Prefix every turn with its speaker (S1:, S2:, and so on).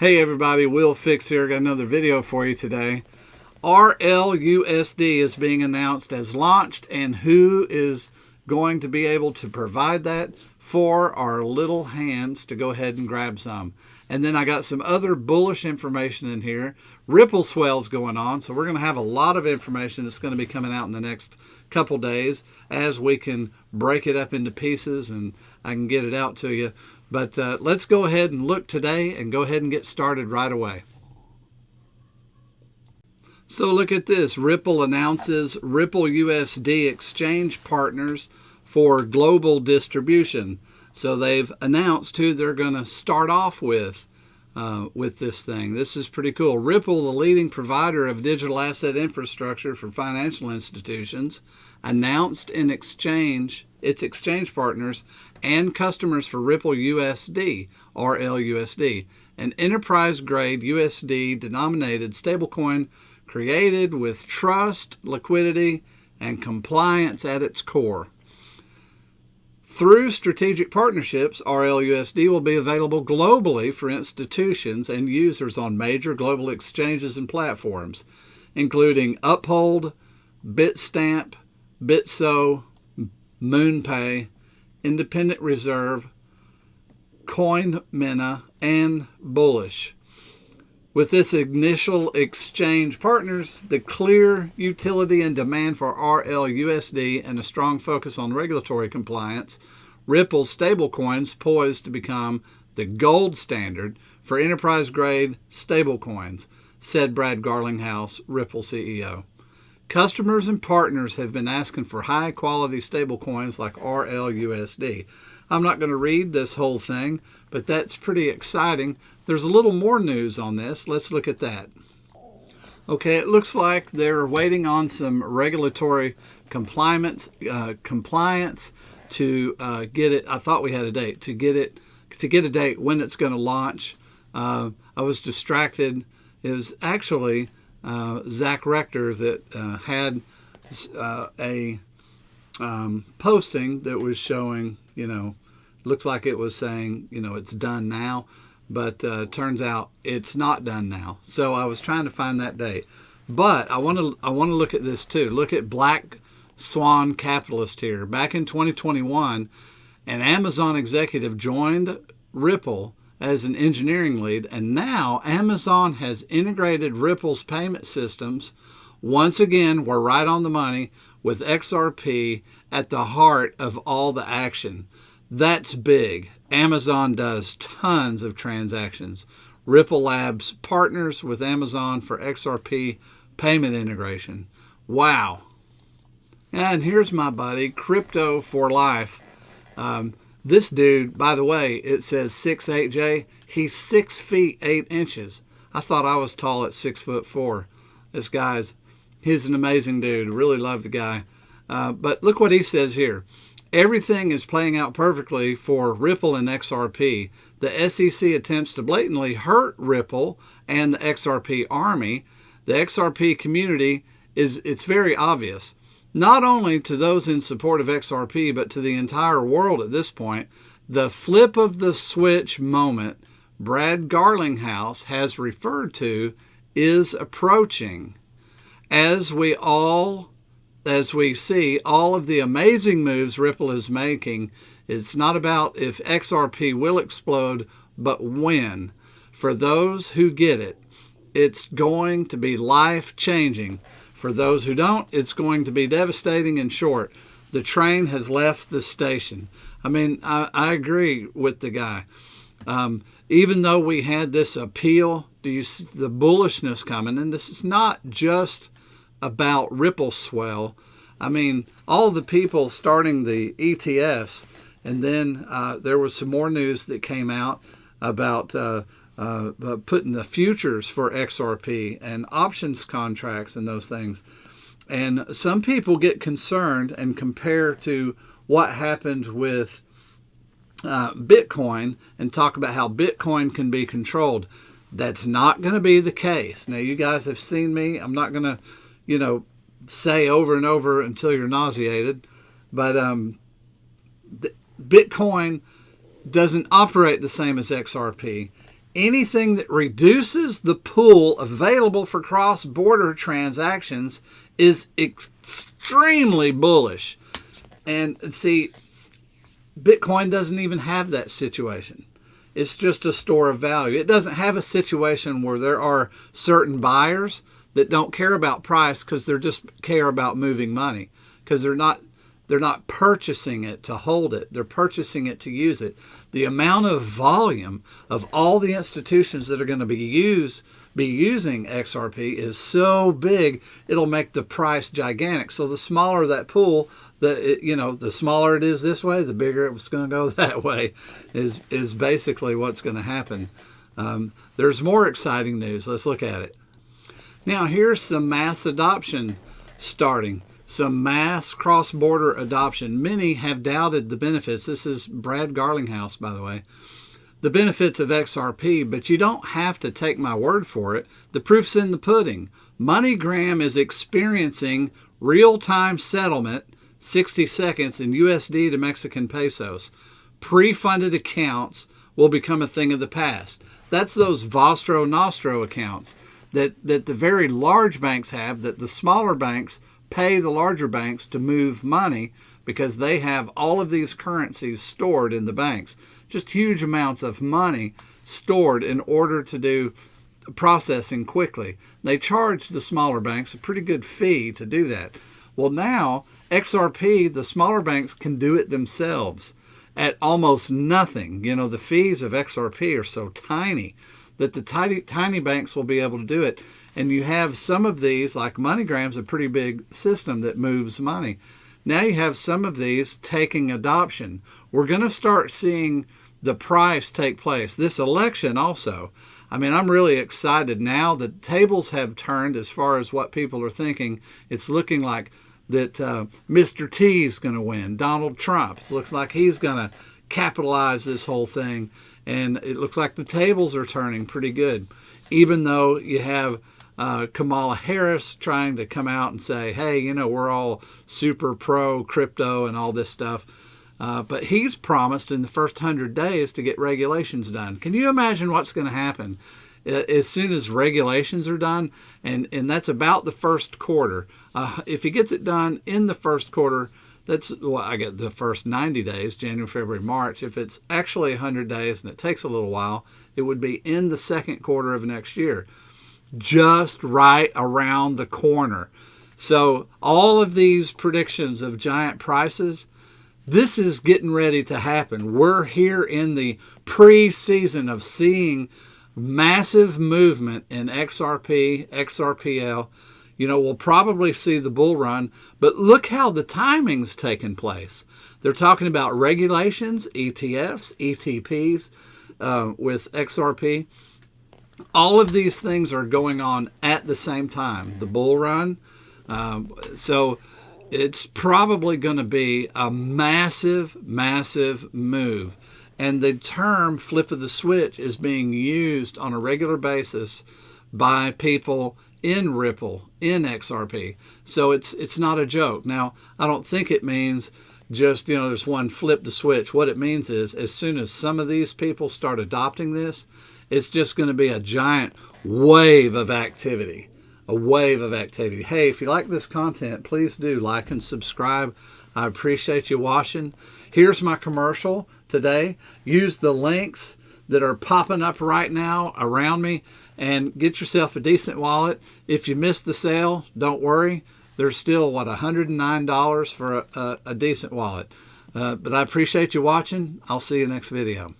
S1: Hey everybody, Will Fix here. Got another video for you today. RLUSD is being announced as launched, and who is going to be able to provide that for our little hands to go ahead and grab some. And then I got some other bullish information in here. Ripple swell's going on, so we're going to have a lot of information that's going to be coming out in the next couple days as we can break it up into pieces and I can get it out to you. But let's go ahead and look today and go ahead and get started right away. So look at this. Ripple announces Ripple USD exchange partners for global distribution. So they've announced who they're going to start off with this thing. This is pretty cool. Ripple, the leading provider of digital asset infrastructure for financial institutions, announced its exchange partners and customers for Ripple USD, RLUSD, an enterprise-grade USD-denominated stablecoin created with trust, liquidity, and compliance at its core. Through strategic partnerships, RLUSD will be available globally for institutions and users on major global exchanges and platforms, including Uphold, Bitstamp, Bitso, MoonPay, Independent Reserve, CoinMina, and Bullish. With this initial exchange partners, the clear utility and demand for RLUSD and a strong focus on regulatory compliance, Ripple's stablecoins poised to become the gold standard for enterprise-grade stablecoins, said Brad Garlinghouse, Ripple CEO. Customers and partners have been asking for high-quality stablecoins like RLUSD. I'm not going to read this whole thing, but that's pretty exciting. There's a little more news on this. Let's look at that. Okay, it looks like they're waiting on some regulatory compliance to get it. I thought we had a date to get a date when it's going to launch. I was distracted. It was actually Zach Rector that had a posting that was showing, looks like it was saying, it's done now, but turns out it's not done now. So I was trying to find that date. But I want to look at this too. Look at Black Swan Capitalist here. Back in 2021, an Amazon executive joined Ripple as an engineering lead, and now Amazon has integrated Ripple's payment systems. Once again, we're right on the money with XRP at the heart of all the action. That's big. Amazon does tons of transactions. Ripple Labs partners with Amazon for XRP payment integration. Wow. And here's my buddy, Crypto for Life. This dude, by the way, it says 6'8", he's 6 feet 8 inches. I thought I was tall at 6'4". This guy's, he's an amazing dude. Really love the guy. But look what he says here. Everything is playing out perfectly for Ripple and XRP. The SEC attempts to blatantly hurt Ripple and the XRP army. The XRP community it's very obvious. Not only to those in support of XRP, but to the entire world at this point, the flip of the switch moment Brad Garlinghouse has referred to is approaching. As we see all of the amazing moves Ripple is making, it's not about if XRP will explode, but when. For those who get it, it's going to be life-changing. For those who don't, it's going to be devastating and short. The train has left the station. I mean, I agree with the guy. Even though we had this appeal, do you see the bullishness coming? And this is not just about Ripple swell. I mean, all the people starting the ETFs, and then there was some more news that came out about putting the futures for XRP and options contracts and those things. And some people get concerned and compare to what happened with Bitcoin and talk about how Bitcoin can be controlled. That's not going to be the case. Now, you guys have seen me. I'm not going to, say over and over until you're nauseated. But Bitcoin doesn't operate the same as XRP. anything that reduces the pool available for cross-border transactions is extremely bullish. And see, Bitcoin doesn't even have that situation. It's just a store of value. It doesn't have a situation where there are certain buyers that don't care about price because they just care about moving money, because they're not purchasing it to hold it. They're purchasing it to use it. The amount of volume of all the institutions that are going to be using XRP is so big, it'll make the price gigantic. So the smaller that pool, the smaller it is this way, the bigger it's going to go that way, is basically what's going to happen. There's more exciting news. Let's look at it. Now, here's some mass adoption starting. Some mass cross-border adoption. Many have doubted the benefits. This is Brad Garlinghouse, by the way. The benefits of XRP, but you don't have to take my word for it. The proof's in the pudding. MoneyGram is experiencing real-time settlement, 60 seconds, in USD to Mexican pesos. Pre-funded accounts will become a thing of the past. That's those Vostro Nostro accounts that the very large banks have, that the smaller banks pay the larger banks to move money because they have all of these currencies stored in the banks. Just huge amounts of money stored in order to do processing quickly. They charge the smaller banks a pretty good fee to do that. Well, now XRP, the smaller banks can do it themselves at almost nothing. You know, the fees of XRP are so tiny that the tiny banks will be able to do it. And you have some of these, like MoneyGram's a pretty big system that moves money. Now you have some of these taking adoption. We're going to start seeing the price take place. This election also. I mean, I'm really excited now. The tables have turned as far as what people are thinking. It's looking like that Mr. T is going to win. Donald Trump. It looks like he's going to capitalize this whole thing. And it looks like the tables are turning pretty good. Even though you have Kamala Harris trying to come out and say, hey, you know, we're all super pro crypto and all this stuff. But he's promised in the first 100 days to get regulations done. Can you imagine what's going to happen as soon as regulations are done? And that's about the first quarter. If he gets it done in the first quarter, I get the first 90 days, January, February, March. If it's actually 100 days and it takes a little while, it would be in the second quarter of next year. Just right around the corner. So all of these predictions of giant prices, this is getting ready to happen. We're here in the pre-season of seeing massive movement in XRP, XRPL. You know, we'll probably see the bull run, but look how the timing's taking place. They're talking about regulations, ETFs, ETPs with XRP. All of these things are going on at the same time. The bull run. So it's probably going to be a massive, massive move. And the term flip of the switch is being used on a regular basis by people in Ripple, in XRP. So it's not a joke. Now, I don't think it means just, you know, there's one flip the switch. What it means is as soon as some of these people start adopting this, it's just going to be a giant wave of activity. A wave of activity. Hey, if you like this content, please do like and subscribe. I appreciate you watching. Here's my commercial today. Use the links that are popping up right now around me and get yourself a decent wallet. If you missed the sale, don't worry. There's still, $109 for a decent wallet. But I appreciate you watching. I'll see you next video.